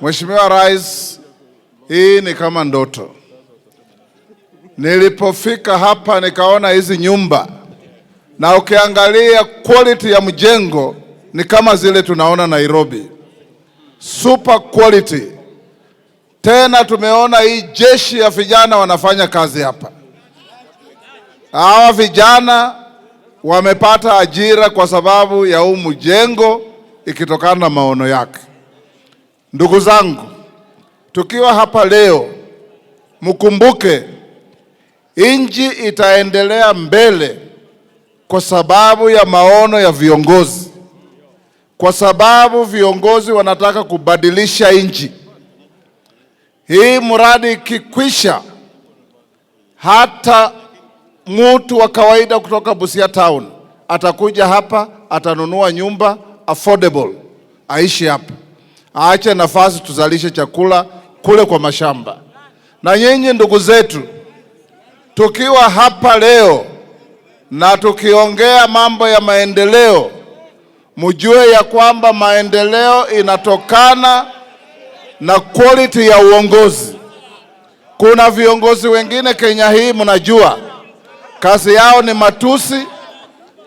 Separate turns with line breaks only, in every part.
Mheshimiwa Rais, hii ni kama ndoto. Nilipofika hapa nikaona hizi nyumba na ukiangalia quality ya mjengo ni kama zile tunaona Nairobi. Super quality. Tena tumeona hii jeshi ya vijana wanafanya kazi hapa. Hawa vijana wamepata ajira kwa sababu ya huu mjengo ikitokana na maono yake. Ndugu zangu, tukiwa hapa leo, mkumbuke nchi itaendelea mbele kwa sababu ya maono ya viongozi. Kwa sababu viongozi wanataka kubadilisha nchi. Hii mradi ikikwisha, hata mtu wa kawaida kutoka Busia Town atakuja hapa, atanunua nyumba affordable, aishi hapa. Aache nafasi tuzalishe chakula kule kwa mashamba. Na nyinyi ndugu zetu, tukiwa hapa leo na tukiongea mambo ya maendeleo, mjue ya kwamba maendeleo inatokana na quality ya uongozi. Kuna viongozi wengine Kenya hii mnajua, kazi yao ni matusi,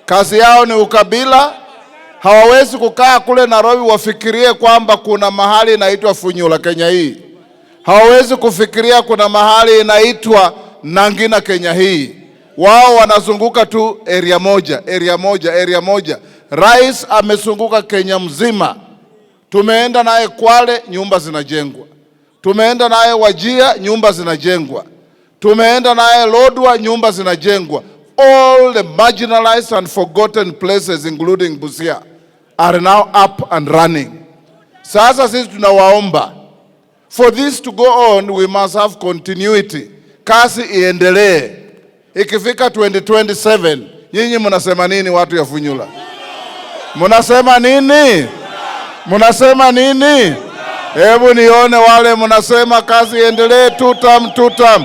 kazi yao ni ukabila. Hawawezi kukaa kule Nairobi wafikirie kwamba kuna mahali inaitwa Funyula Kenya hii. Hawawezi kufikiria kuna mahali inaitwa Nangina Kenya hii. Wao wanazunguka tu area moja. Rais amezunguka Kenya mzima. Tumeenda naye Kwale, nyumba zinajengwa. Tumeenda naye Wajir, nyumba zinajengwa. Tumeenda naye Lodwar, nyumba zinajengwa. All the marginalized and forgotten places including Busia are now up and running. Sasa sisi tunawaomba, for this to go on we must have continuity. Kasi iendelee. Ikifika 2027, nyinyi mnasema nini watu ya Funyula? Mnasema nini? Mnasema nini? Hebu nione wale mnasema kazi iendelee, tutam.